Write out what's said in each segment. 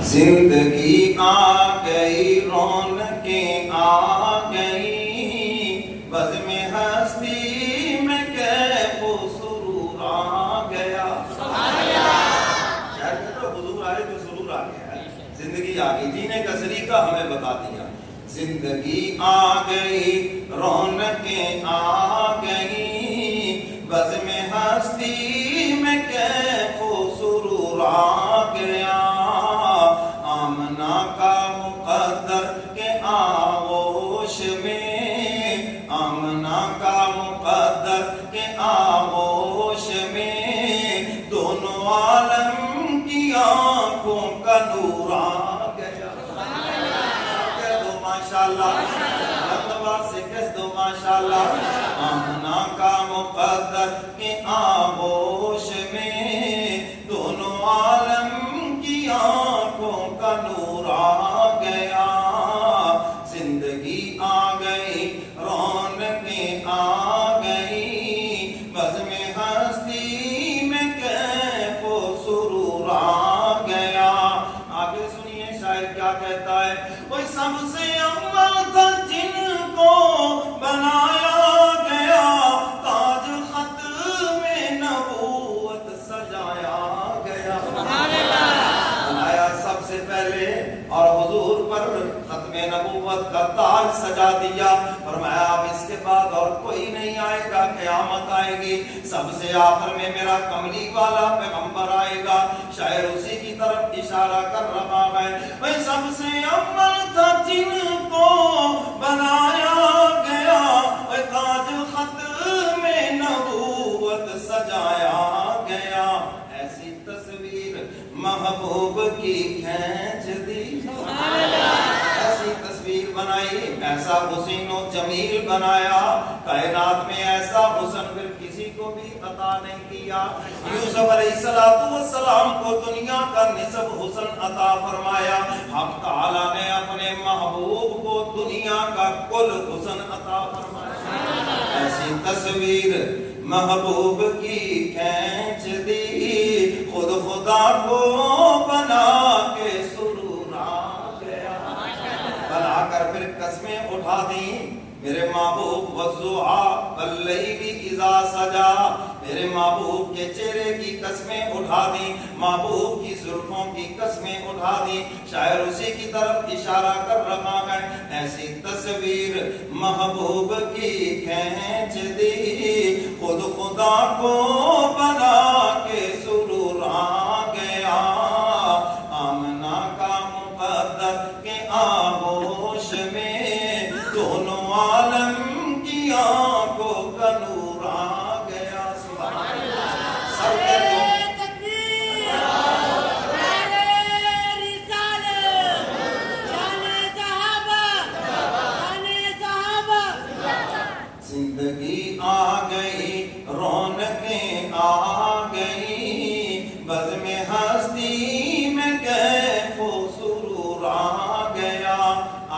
زندگی آ گئی رونقیں آ گئی بزم ہستی میں کیف و سرور آ گیا. شاید کہ حضور آئے تو سرور آ گیا ہے. زندگی آ گئی, جینے کا سلیقہ ہمیں بتا دیا. زندگی آ گئی رونقیں آ گئی بزم ہستی میں کیف و سرور آ گیا. آمنا کا مقدر کے آغوش میں, آمنا کا مقدر کے آغوش میں دونوں عالم کی آنکھوں کا نور آ گیا. کہہ دو ماشاءاللہ, بندبار سے کہہ دو ماشاءاللہ. آمنا کا مقدر کے آغوش میں دونوں عالم کی آنکھوں کا نور آ گیا. زندگی آ گئی رونقیں آ گئی بزم ہستی میں کیف و سرور آ گیا. آگے سنیے شاعر کیا کہتا ہے. وہ سب سے اول تھا جن کو بنایا گیا, تاج خط میں نبوت سجایا گیا. بنایا سب سے پہلے اور حضور پر ختم نبوت کا تاج سجا دیا. فرمایا اب اس کے بعد اور کوئی نہیں آئے گا, قیامت آئے گی, سب سے آخر میں میرا کملی والا پیغمبر آئے گا. شاعر اسی کی طرف اشارہ کر رہا ہے. بھئی سب سے اول تھا جن کو بنایا گیا, تاج خط میں نبوت سجایا گیا. ایسی تصویر محبوب کی کھینچ دی, ایسی تصویر بنائی, ایسا حسین و جمیل بنایا, کائنات میں ایسا حسن پھر کسی کو بھی عطا نہیں کیا. یوسف علیہ السلام کو دنیا کا نصف حسن عطا فرمایا, حق تعالیٰ نے اپنے محبوب کو دنیا کا کل حسن عطا فرمایا. ایسی تصویر محبوب کی کھینچ دی, خود خدا کو بنا کے سرور آ گیا. بنا کر پھر قسمیں اٹھا دی میرے محبوب والضحیٰ واللیل اذا سجا, میرے محبوب کے چہرے کی قسمیں اٹھا دی, محبوب کی زلفوں کی قسمیں اٹھا دی. شاعر اسی کی طرف اشارہ کر رہا ہے. ایسی تصویر محبوب کی کھینچ دی, خود خدا کو بنا کے سرور آ گیا. آمنا کا مقدر کے آغوش میں دونوں عالم کی آنکھوں کا نور آ گیا. سبحان اللہ. سر کے زندگی آ گئی رونقیں آ گئی بزم ہستی میں کیف و سرور آ گیا.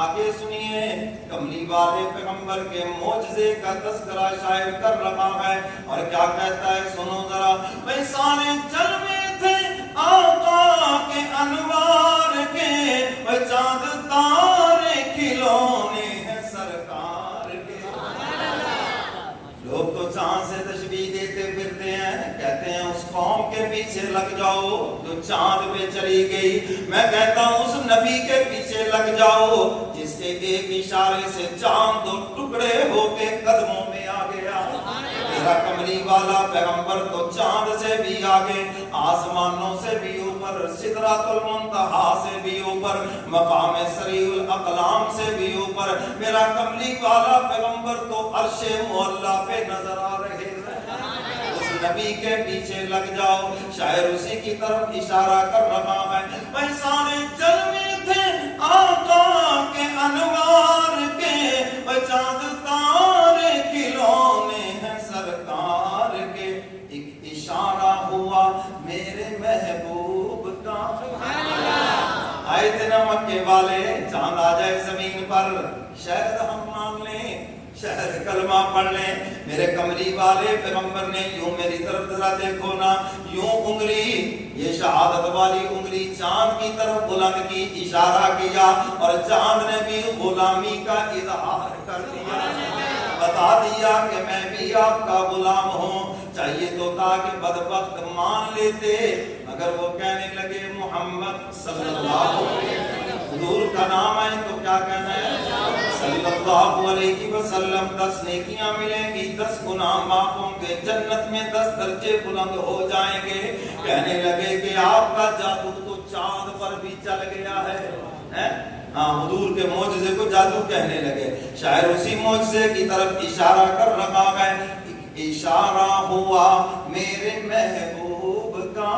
آگے سنیے کملی والے پیغمبر کے معجزے کا تذکرہ شاعر کر رہا ہے اور کیا کہتا ہے سنو ذرا. بھئی سارے جلوے تھے آقا کے انوار کے, چاند تارے کھلونے ہیں سرکار کے. لوگ تو چاند سے تشبیہ دیتے پھرتے ہیں, کہتے ہیں اس قوم کے پیچھے لگ جاؤ جو چاند پہ چلی گئی. میں کہتا ہوں اس نبی کے پیچھے لگ جاؤ جس کے ایک اشارے سے چاند دو ٹکڑے ہو کے قدموں میں آ گیا. میرا کملی والا پیغمبر تو چاند سے بھی آگے, آسمانوں سے بھی اوپر, سدرۃ المنتہا سے بھی اوپر, مقام سریع الاقلام سے بھی اوپر. میرا کملی والا پیغمبر تو عرش معلیٰ پہ نظر آ رہے ہیں. اس نبی کے پیچھے لگ جاؤ. شاعر اسی کی طرف اشارہ کر رہا ہے. بھئی سارے جلوے تھے آقا کے انوار کے, چاند تارے کھلونے ہیں سرکار کے. ایک اشارہ ہوا میرے محبوب کا, آئے تھے نا مکے والے, چاند آ جائے زمین پر, شاید ہم مان لیں شہر کلمہ پڑھ لیں. میرے کملی والے پیغمبر نے یوں میری طرف ذرا دیکھو نا, یوں انگلی, یہ شہادت والی انگلی چاند کی طرف بلند کی, اشارہ کیا, اور چاند نے بھی غلامی کا اظہار کر دیا, بتا دیا کہ میں بھی آپ کا غلام ہوں. چاہیے تو تھا کہ بدبخت مان لیتے, مگر وہ کہنے لگے محمد صلی اللہ علیہ وسلم, حضور کا نام ہے تو کیا کہنا ہے صلی اللہ علیہ وسلم. 10 نیکیاں ملیں گی, 10 گناہ معاف ہوں گے, جنت میں 10 درجے بلند ہو جائیں گے. کہنے لگے کہ آپ کا جادو تو چاند پر بھی چل گیا ہے. ہاں, حضور کے معجزے کو جادو کہنے لگے. شاعر اسی معجزے کی طرف اشارہ کر رہا ہے. اشارہ ہوا میرے محبوب کا,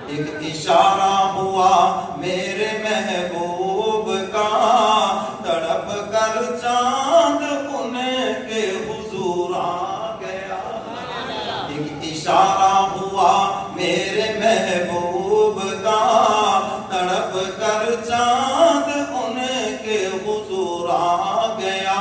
ایک اشارہ ہوا میرے محبوب کا, تڑپ کر چاند ان کے حضور آ گیا. ایک اشارہ ہوا میرے محبوب کا, تڑپ کر چاند ان کے حضور آ گیا.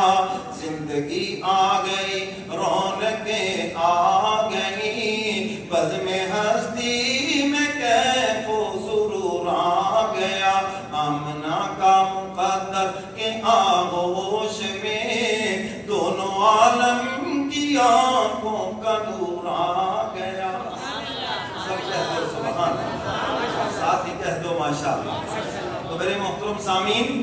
زندگی آ گئی, رونقیں آ گئی, بزم ہستی میں کیف و سرور آ گیا. آمنہ کا مقدر کے آغوش میں دونوں عالم کی آنکھوں کا نور آ گیا. سب کہہ دو سبحان اللہ, ساتھ ہی کہہ دو ماشاءاللہ. تو میرے محترم سامعین,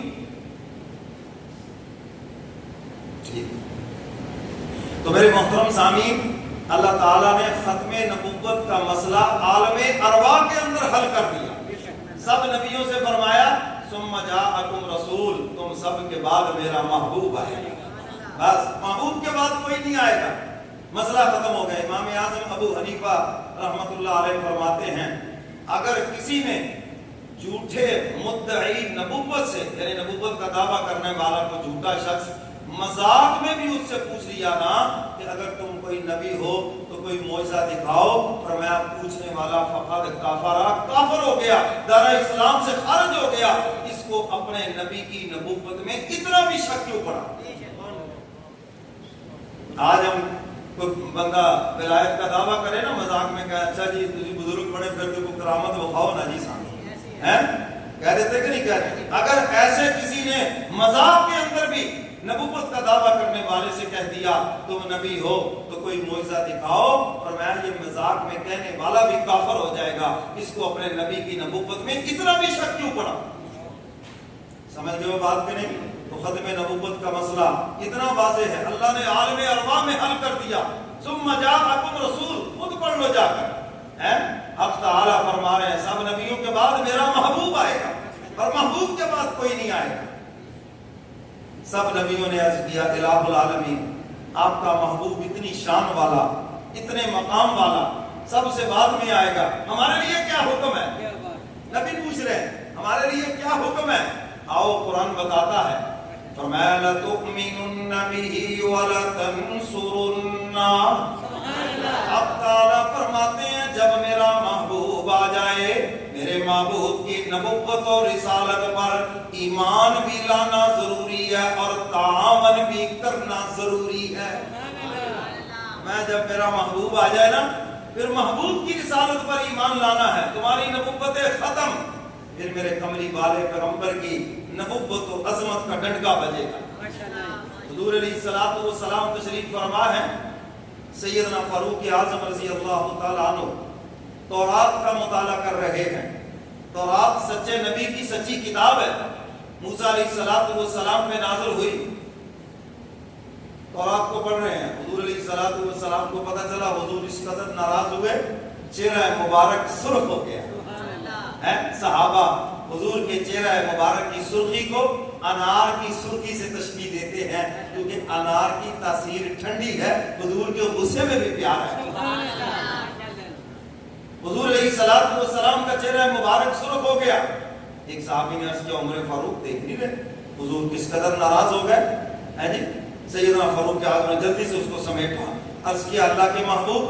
تو میرے محترم سامعین, اللہ تعالیٰ نے ختم نبوت کا مسئلہ عالم ارواح کے اندر حل کر دیا. سب نبیوں سے فرمایا ثم جاءکم رسول, تم سب کے بعد میرا محبوب آئے گا. بس محبوب کے بعد کوئی نہیں آئے گا, مسئلہ ختم ہو گیا. امام اعظم ابو حنیفہ رحمۃ اللہ علیہ فرماتے ہیں, اگر کسی نے جھوٹے مدعی نبوت سے, یعنی نبوت کا دعویٰ کرنے والا کو جھوٹا شخص مذاق میں بھی اس سے پوچھ لیا نا کہ اگر تم کوئی نبی ہو تو کوئی معجزہ دکھاؤ, فرمایا پوچھنے والا فقط کافر ہو گیا, دار اسلام سے خارج ہو گیا. اس کو اپنے نبی کی نبوت میں اتنا بھی شک کیوں پڑا. آج ہم کوئی بندہ ولایت کا دعویٰ کرے نا مذاق میں, کہ اچھا جی تجھے بزرگ بڑے پھر تو کوئی کرامت بخاؤ نا جی سامنے, کہہ دیتے کہ نہیں کہتے. اگر ایسے کسی نے مذاق کے اندر بھی نبوت کا دعویٰ کرنے والے سے کہہ دیا تم نبی ہو تو کوئی معجزہ دکھاؤ, اور میں یہ مذاق میں کہنے والا بھی کافر ہو جائے گا. اس کو اپنے نبی کی نبوت میں اتنا بھی شک کیوں پڑا. سمجھ گئے بات کہ نہیں. تو ختم نبوت کا مسئلہ اتنا واضح ہے, اللہ نے عالم ارواح میں حل کر دیا. ثم جاءکم رسول, خود پڑھ لو جا کر. حق تعالیٰ فرما رہے ہیں سب نبیوں کے بعد میرا محبوب آئے گا, اور محبوب کے بعد کوئی نہیں آئے گا. سب نبیوں نے عرض کیا الہ العالمین, آپ کا محبوب اتنی شان والا, اتنے مقام والا, سب سے بعد میں آئے گا, ہمارے لیے کیا حکم ہے. نبی پوچھ رہے ہیں ہمارے لیے کیا حکم ہے. آؤ قرآن بتاتا ہے, فرمایا لَتُؤْمِنُنَّ بِهِ وَلَتَنْصُرُنَّ. اب تعالیٰ فرماتے ہیں جب میرا محبوب آ جائے, میرے محبوب کی نبوت اور رسالت پر ایمان بھی لانا ضروری ہے اور تعاون بھی کرنا ضروری ہے. میں جب میرا محبوب آ جائے نا, پھر محبوب کی رسالت پر ایمان لانا ہے, تمہاری نبوت ختم, پھر میرے کملی والے پیغمبر کی نبوت و عظمت کا ڈنڈا بجے گا. حضور علیہ الصلوۃ والسلام تشریف فرما ہے, سیدنا فاروق اعظم رضی اللہ تعالیٰ عنہ تورات کا مطالعہ کر رہے ہیں. تورات سچے نبی کی سچی کتاب ہے, موسیٰ علیہ الصلوۃ والسلام پہ نازل ہوئی. تورات کو پڑھ رہے ہیں, حضور علیہ الصلوۃ والسلام کو پتہ چلا, حضور اس قدر ناراض ہوئے, چہرہ مبارک سرخ ہو گیا. صحابہ حضور کے چہرہ مبارک کی سرخی کو انار کی سرخی سے تشبیہ دیتے ہیں, کیونکہ انار کی تاثیر ٹھنڈی ہے, حضور کے غصے میں بھی پیار ہے. حضور علیہ الصلوۃ والسلام کا چہرہ مبارک سرخ ہو گیا. ایک صحابی نے عرض کیا عمر فاروق دیکھ نہیں رہے, حضور کس قدر ناراض ہو گئے ہیں جی. سیدنا فاروق اعظم نے جلدی سے اس کو سمیٹا, عرض کیا اللہ کے محبوب,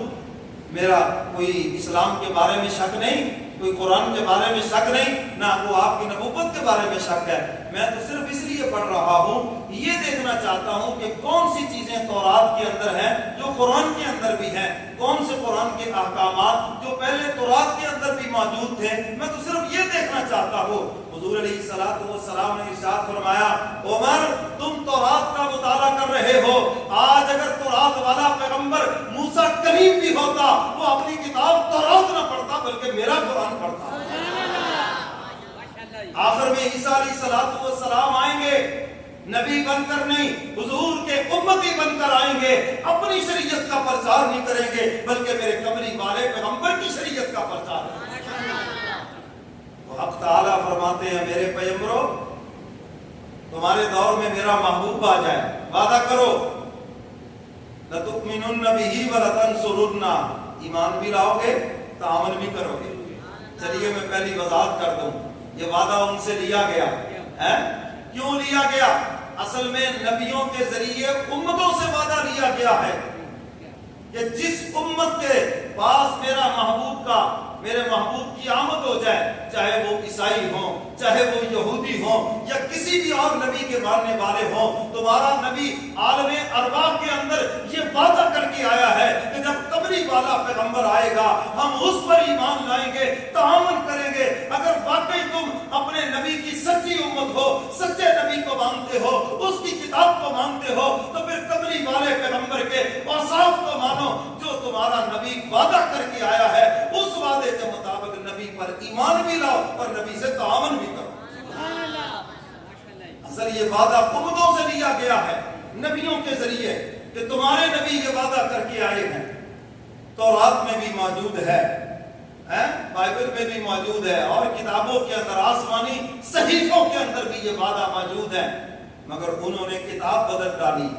میرا کوئی اسلام کے بارے میں شک نہیں, کوئی قرآن کے بارے میں شک نہیں، نہ کو آپ کی نبوت کے بارے میں شک ہے۔ میں تو صرف اس لیے پڑھ رہا ہوں، یہ دیکھنا چاہتا ہوں کہ کون سی چیزیں تورات کے اندر ہیں جو قرآن کے اندر بھی ہیں، کون سے قرآن کے احکامات جو پہلے تورات کے اندر بھی موجود تھے۔ میں تو صرف یہ دیکھنا چاہتا ہوں۔ حضور علیہ السلام نے ارشاد فرمایا، عمر تم تورات کا مطالعہ کر رہے ہو، آج اگر تورات والا پیغمبر موسیٰ کلیم بھی ہوتا وہ اپنی کتاب تورات نہ پڑھتا بلکہ میرا قرآن پڑھتا۔ آخر میں عیسیٰ علیہ السلام آئیں گے، نبی بن کر نہیں، حضور کے امتی بن کر آئیں گے، اپنی شریعت کا پرچار نہیں کریں گے بلکہ میرے کملی والے پیغمبر کی شریعت کا پرچار کریں گے۔ حق تعالیٰ فرماتے ہیں، میرے پیغمبروں تمہارے دور میں میرا محبوب آ جائے، وعدہ کرو لَتُؤْمِنُنَّ بِهِ وَلَتَنْصُرُنَّهُ، ایمان بھی لاؤ گے تعاون بھی کرو گے۔ چلیے میں پہلی وضاحت کر دوں، یہ وعدہ ان سے لیا گیا ہے، کیوں لیا گیا؟ اصل میں نبیوں کے ذریعے امتوں سے وعدہ لیا گیا ہے کہ جس امت کے پاس میرے محبوب کی آمد ہو جائے، چاہے وہ عیسائی ہوں، چاہے وہ یہودی ہوں یا کسی بھی اور نبی کے ماننے والے ہوں، تمہارا نبی عالم ارواح کے اندر یہ وعدہ کر کے آیا ہے کہ جب قبری والا پیغمبر آئے گا ہم اس پر ایمان لائیں گے، تعاون کریں گے۔ اگر واقعی تم اپنے نبی کی سچی امت ہو، سچے نبی کو مانتے ہو، اس کی کتاب کو مانتے ہو، تو پھر قبری والے پیغمبر کے اوصاف کو مانو جو تمہارا نبی وعدہ کر کے آیا ہے، اس وعدے کے مطابق نبی پر ایمان بھی لاؤ اور نبی سے تعاون بھی کرو۔ اصل یہ وعدہ امتوں سے لیا گیا ہے نبیوں کے ذریعے کہ تمہارے نبی یہ وعدہ کر کے آئے ہیں، تورات میں بھی موجود ہے، بائبل میں بھی موجود ہے، اور کتابوں کے اندر آسمانی صحیفوں کے اندر بھی یہ وعدہ موجود ہے، مگر انہوں نے کتاب بدل ڈالی،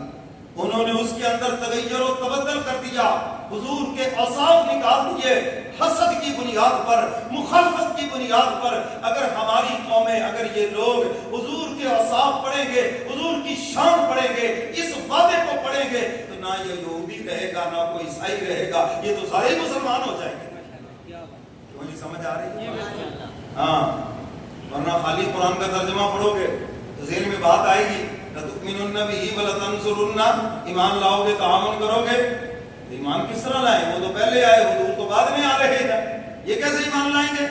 انہوں نے اس کے اندر تغیر و تبدل کر دیا، حضور کے اوصاف نکال دیے، حسد کی بنیاد پر، مخالفت کی بنیاد پر۔ اگر ہماری قومیں، اگر یہ لوگ حضور کے اوصاف پڑھیں گے، حضور کی شان پڑھیں گے، اس وعدے کو پڑھیں گے، تو نہ یہ یہودی رہے گا نہ کوئی عیسائی رہے گا، یہ تو سارے مسلمان ہو جائیں گے۔ کیوں نہیں سمجھ آ رہی ہے؟ ہاں، ورنہ خالی قرآن کا ترجمہ پڑھو گے تو ذہن میں بات آئے گی، لَتُؤْمِنُنَّ بِهِ وَلَتَنْصُرُنَّهُ، ایمان لاؤ گے تعاون کرو گے۔ ایمان کس طرح لائیں؟ وہ تو پہلے آئے، حضور تو بعد میں آ رہے ہیں، یہ کیسے ایمان لائیں گے؟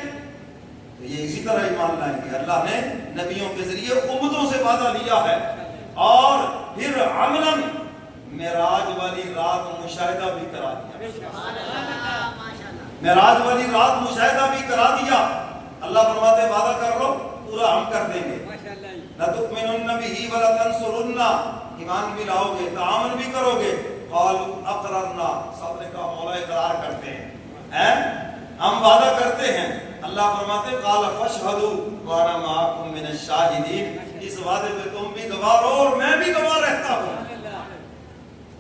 تو یہ اسی طرح ایمان لائیں گے، اللہ نے نبیوں کے ذریعے امتوں سے وعدہ لیا ہے، اور پھر عملاً معراج والی رات مشاہدہ بھی کرا دیا، معراج والی رات مشاہدہ بھی کرا دیا۔ اللہ فرماتے وعدہ کر لو پورا ہم کر دیں گے، لَتُؤْمِنُنَّ بِهِ وَلَتَنْصُرُنَّهُ، ایمان بھی لاؤ گے تعاون بھی کرو گے۔ قالوا اقررنا، سب نے کہا مولا اقرار کرتے ہیں، ہم وعدہ کرتے ہیں۔ اللہ فرماتے قال فاشهدوا وانا معكم من الشاهدين، اس وعدے پہ تم بھی گواہ رہو اور میں بھی گواہ رہتا ہوں۔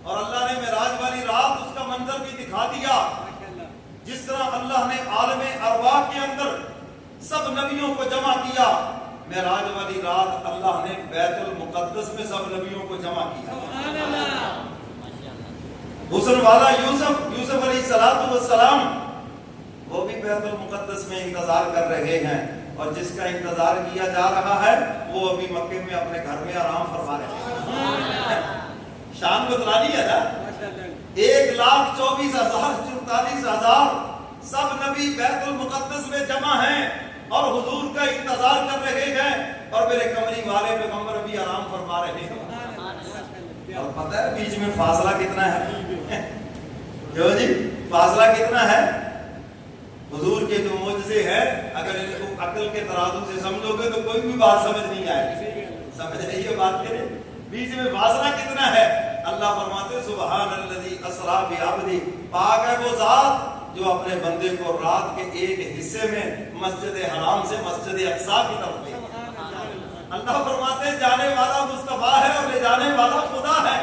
اور اللہ نے معراج والی رات اس کا منظر بھی دکھا دیا، جس طرح اللہ نے عالم ارواح کے اندر سب نبیوں کو جمع کیا، معراج والی رات اللہ نے بیت المقدس میں سب نبیوں کو جمع کیا۔ حسن والا یوسف علیہ السلام وہ بھی بیت المقدس میں انتظار کر رہے ہیں، اور جس کا انتظار کیا جا رہا ہے وہ ابھی مکے میں اپنے گھر میں آرام فرما رہے ہیں۔ شان بتلانی ہے نا، 1,24,044 سب نبی بیت المقدس میں جمع ہیں اور حضور کا انتظار کر رہے ہیں، اور میرے کمری والے پیغمبر بھی آرام فرما رہے ہیں۔ اور پتہ ہے بیچ میں فاصلہ کتنا ہے؟ کیوں جی فاصلہ کتنا ہے؟ حضور کے جو معجزے ہیں اگر ان کو عقل کے ترازو سے سمجھو گے تو کوئی بھی بات سمجھ نہیں آئے گی، سمجھ رہی ہے بات کے لیے؟ بیچ میں فاصلہ کتنا ہے؟ اللہ فرماتے سبحان الذی اسری بعبدہ، پاک ہے وہ ذات جو اپنے بندے کو رات کے ایک حصے میں مسجد حرام سے مسجد اقصی کی طرف لے۔ اللہ فرماتے جانے والا مصطفیٰ ہے اور لے جانے والا خدا ہے،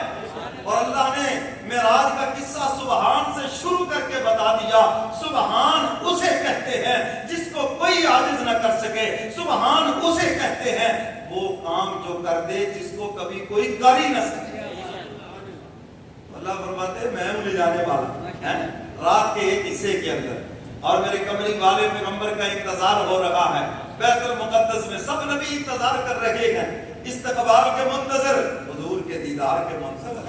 اور اللہ نے معراج کا قصہ سبحان سے شروع کر کے بتا دیا۔ سبحان اسے کہتے ہیں جس کو کوئی عاجز نہ کر سکے، سبحان اسے کہتے ہیں وہ کام جو کر دے جس کو کبھی کوئی کر ہی نہ سکے۔ اللہ فرماتے میں ہوں لے جانے والا رات کے ایک حصے کے اندر، اور میرے کملی والے پیغمبر کا انتظار ہو رہا ہے بیت المقدس میں. سب نبی انتظار کر رہے ہیں, استقبال کے منتظر, حضور کے دیدار کے منتظر.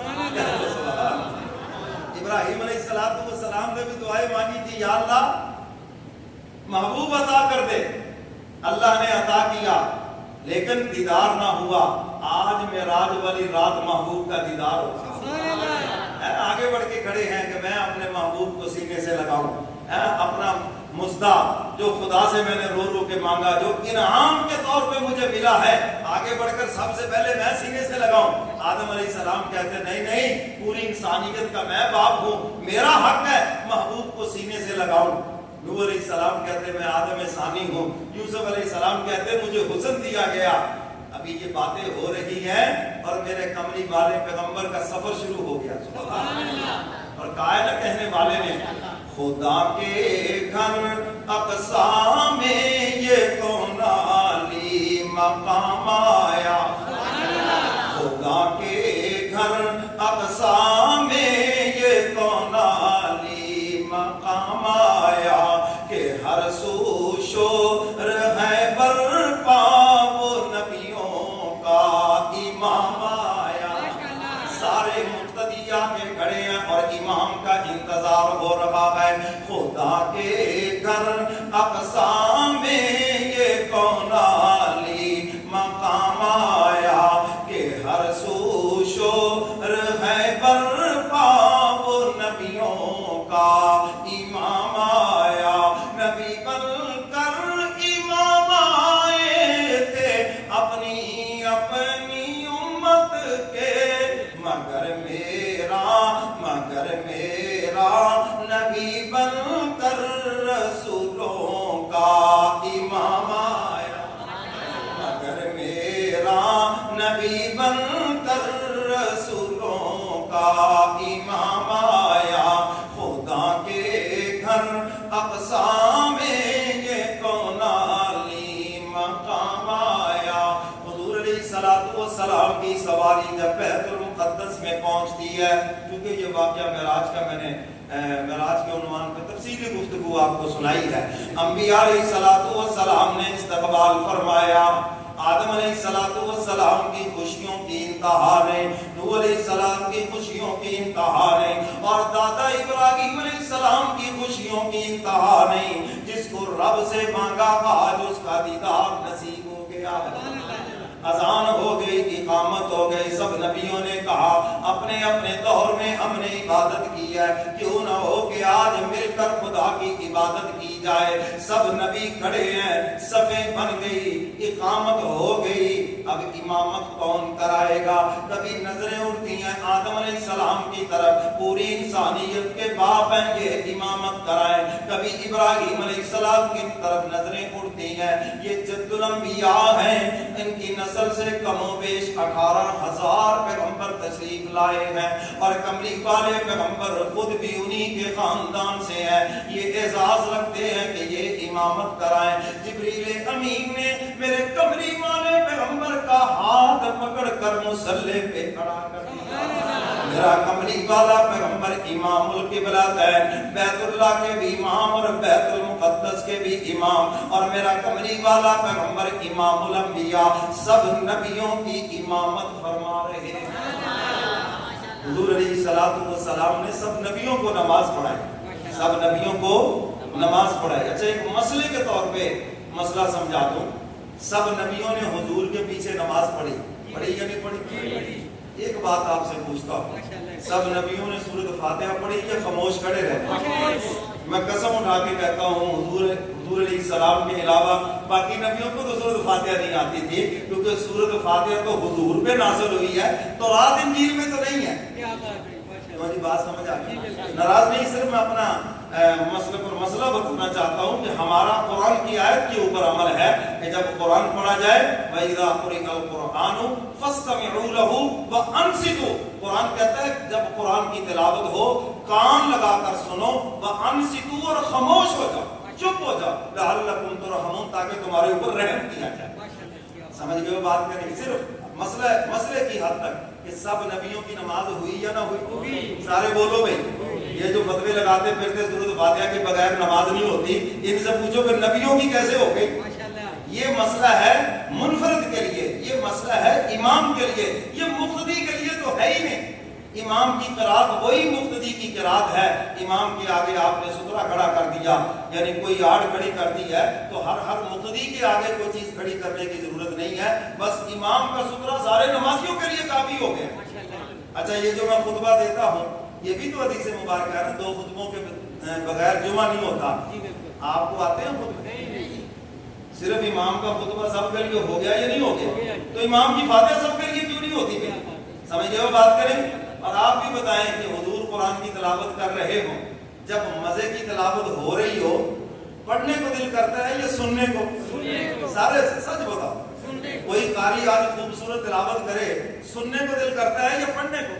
ابراہیم علیہ السلام نے بھی دعائیں مانگی تھی, یا اللہ محبوب عطا کر دے. اللہ نے عطا کیا لیکن دیدار نہ ہوا. آج معراج والی رات محبوب کا دیدار ہوگا. آگے بڑھ کے کھڑے ہیں کہ میں اپنے محبوب کو سینے سے لگاؤں, اپنا مزدہ جو خدا سے میں نے رو رو کے مانگا, جو انعام کے طور پہ مجھے ملا ہے, آگے بڑھ کر سب سے پہلے میں سینے سے لگاؤں. آدم علیہ السلام کہتے نہیں, پوری انسانیت کا میں باپ ہوں, میرا حق ہے محبوب کو سینے سے لگاؤں. نوح علیہ السلام کہتے میں آدم ثانی ہوں. یوسف علیہ السلام کہتے مجھے حسن دیا گیا. ابھی یہ باتیں ہو رہی ہیں اور میرے کملی والے پیغمبر کا سفر شروع ہو گیا. اور کہا ہے نا کہنے والے نے, خدا کے گھر اقصا میں یہ کون عالی مقام آیا. خدا کے گھر اقصا میں یہ کون عالی مقام آیا کہ ہر سو شور ہے برپا وہ نبیوں کا امام آیا. سارے مقتدی آگے کھڑے ہیں اور امام کا انتظار ہو رہا ہے. خدا کے گھر اقصا میں یہ کون عالی مقام آیا کہ ہر سو شور ہے برپا وہ نبیوں کا امام آیا. نبی بن کر امام آئے تھے اپنی اپنی امت کے, مگر میرا نبی بن کر رسولوں کا امام آیا. مگر میرا نبی بن کر رسولوں کا امام آیا. خدا کے گھر اقصا میں یہ کون عالی مقام آیا. حضور علیہ السلام کی سواری جب بیت المقدس میں پہنچتی ہے, کیونکہ یہ واقعہ معراج کا میں نے معراج کے عنوان پر تفصیلی گفتگو آپ کو سنائی ہے. انبیاء علیہ السلام نے استقبال فرمایا. آدم علیہ السلام کی خوشیوں کی انتہا نہیں, نوح علیہ السلام کی خوشیوں کی انتہا نہیں, اور دادا ابراہیم علیہ السلام کی خوشیوں کی انتہا نہیں. جس کو رب سے مانگا آج اس کا دیدار نصیب ہو گیا. اذان ہو گئی, اقامت ہو گئی. سب نبیوں نے کہا اپنے اپنے دور میں ہم نے عبادت کی ہے, کیوں نہ ہو کہ آج مل کر خدا کی عبادت کی جائے. سب نبی کھڑے ہیں, صفیں بن گئی, اقامت ہو گئی. اب امامت کون کرائے گا؟ کبھی نظریں اٹھتی ہیں آدم علیہ السلام کی طرف, پوری انسانیت کے باپ ہیں یہ امامت کرائیں. کبھی ابراہیم علیہ السلام کی طرف نظریں اٹھتی ہیں, یہ جد الانبیاء ہیں, ان کی نسل سے کم و بیش 18,000 پیغمبر تشریف لائے ہیں, اور کملی والے پیغمبر خود بھی انہی کے خاندان سے ہیں. یہ اعزاز رکھتے ہیں کہ یہ امامت کرائیں. جبریل امین نے میرے کملی والے پیغمبر کا ہاتھ پکڑ کر مصلی پہ کھڑا کر دیا. میرا کملی والا پیغمبر امام القبلتین, بیت اللہ کے بھی امام اور بیت المقدس کے بھی امام, اور میرا کملی والا پیغمبر امام الانبیاء, سب نبیوں کی امامت فرما رہے ہیں. حضور علیہ السلام نے سب نبیوں کو نماز پڑھائی, سب نبیوں کو نماز پڑھائی. اچھا ایک مسئلے کے طور پہ مسئلہ سمجھا دوں, سب نبیوں نے حضور کے پیچھے نماز پڑھی یا نہیں پڑھی؟ ایک بات آپ سے پوچھتا ہوں, سب نبیوں نے سورۃ فاتحہ پڑھی یا خاموش کھڑے رہے؟ میں قسم اٹھا کے کہتا ہوں حضور علیہ السلام کے علاوہ باقی نبیوں کو تو سورۃ فاتحہ نہیں آتی تھی, کیونکہ سورۃ فاتحہ تو حضور پہ نازل ہوئی ہے, تورات انجیل میں تو نہیں ہے. مجھے بات سمجھ آ گئی؟ ناراض نہیں, صرف میں اپنا مسئلہ پر مسئلہ بتانا چاہتا ہوں کہ ہمارا قرآن کی آیت کے اوپر عمل ہے کہ جب قرآن پڑھا جائے وَإِذَا قُرِئَ الْقُرْآنُ فَاسْتَمِعُوا لَهُ وَأَنصِتُوا, قرآن کہتا ہے جب قرآن کی تلاوت ہو کان لگا کر سنو, وَأَنصِتُوا, اور خاموش ہو جاؤ, چپ ہو جاؤ, لَعَلَّكُمْ تُرْحَمُونَ, تاکہ تمہارے اوپر رحم کیا جائے. سمجھ گئے بات کریں؟ صرف مسئلے کی حد تک کہ سب نبیوں کی نماز ہوئی یا نہ ہوئی؟ سارے بولو بھائی. یہ جو فتوے لگاتے پھرتے سورۃ فاتحہ کے بغیر نماز نہیں ہوتی، ان سے پوچھو کہ نبیوں کی کیسے ہو گئی؟ یہ مسئلہ ہے منفرد کے لیے، یہ مسئلہ ہے امام کے لیے، یہ مقتدی کے لیے تو ہے ہی نہیں۔ امام کی قرات وہی مقتدی کی قرات ہے۔ امام کے آگے آپ نے سترہ کھڑا کر دیا، یعنی کوئی آڑ کھڑی کر دی ہے، تو ہر مقتدی کے آگے کوئی چیز کھڑی کرنے کی ضرورت نہیں ہے، بس امام کا سترہ سارے نمازیوں کے لیے کافی ہو گیا۔ اچھا، یہ جو میں خطبہ دیتا ہوں یہ بھی تو حدیث مبارکہ ہے نا، 2 خطبوں کے بغیر جمعہ نہیں ہوتا۔ آپ کو آتے ہیں خطبے؟ صرف امام کا خطبہ سب کے لیے ہو گیا یا نہیں ہو گیا؟ تو امام کی فاتحہ سب کے لیے کیوں نہیں ہوتی پھر؟ سمجھ گئے ہو بات کریں؟ اور آپ بھی بتائیں کہ حضور قرآن کی تلاوت کر رہے ہوں، جب مزے کی تلاوت ہو رہی ہو، پڑھنے کو دل کرتا ہے یا سننے کو؟ سارے سچ بتاؤ، کوئی قاری آج خوبصورت تلاوت کرے، سننے کو دل کرتا ہے یا پڑھنے کو؟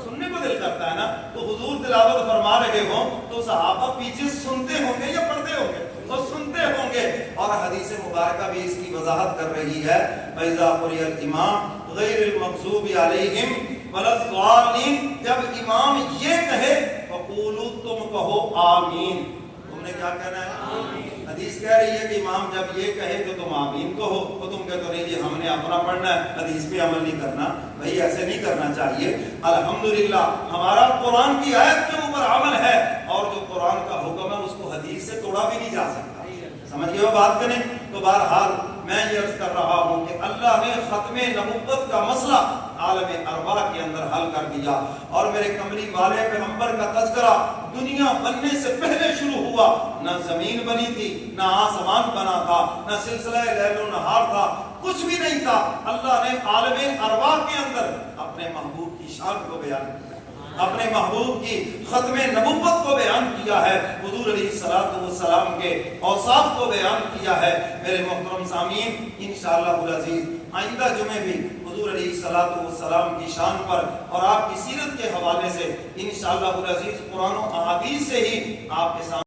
سننے کو دل کرتا ہے نا۔ تو حضور تلاوت فرما رہے ہوں تو صحابہ پیچھے سنتے ہوں گے یا پڑھتے ہوں گے؟ تو سنتے ہوں گے۔ اور حدیث مبارکہ بھی اس کی وضاحت کر رہی ہے، فَإِذَا قُرِئَ الْإِمَامُ غَيْرِ الْمَغْضُوبِ عَلَيْهِمْ وَلَا الضَّالِّينَ، جب امام یہ کہے فَقُولُوا، تم کہو آمین۔ تم نے کیا کہنا ہے؟ حدیث کہہ رہی ہے کہ امام جب یہ کہے تو تم آمین کہو، تو تم کہتے ہو نہیں جی ہم نے اپنا پڑھنا ہے، حدیث پہ عمل نہیں کرنا۔ بھائی ایسے نہیں کرنا چاہیے۔ الحمدللہ ہمارا قرآن کی آیت کے اوپر عمل ہے، اور جو قرآن کا حکم ہے اس کو حدیث سے توڑا بھی نہیں جا سکتا۔ سمجھ گئے ہو بات کریں؟ تو بہرحال میں یہ عرض کر رہا ہوں کہ اللہ نے ختم نبوت کا مسئلہ عالم ارواح کے اندر حل کر دیا، اور میرے کملی والے پیغمبر کا تذکرہ دنیا بننے سے پہلے شروع ہوا۔ نہ زمین بنی تھی، نہ آسمان بنا تھا، نہ سلسلہ لیل و نہار تھا، کچھ بھی نہیں تھا۔ اللہ نے عالم ارواح کے اندر اپنے محبوب کی شان کو بیان کیا، اپنے محبوب کی ختم نبوت کو بیان کیا ہے، حضور علیہ السلام کے اوصاف کو بیان کیا ہے۔ میرے محترم سامعین، انشاءاللہ العزیز آئندہ جمعے بھی حضور علیہ السلام کی شان پر اور آپ کی سیرت کے حوالے سے انشاءاللہ العزیز قرآن و احادیث سے ہی آپ کے سامنے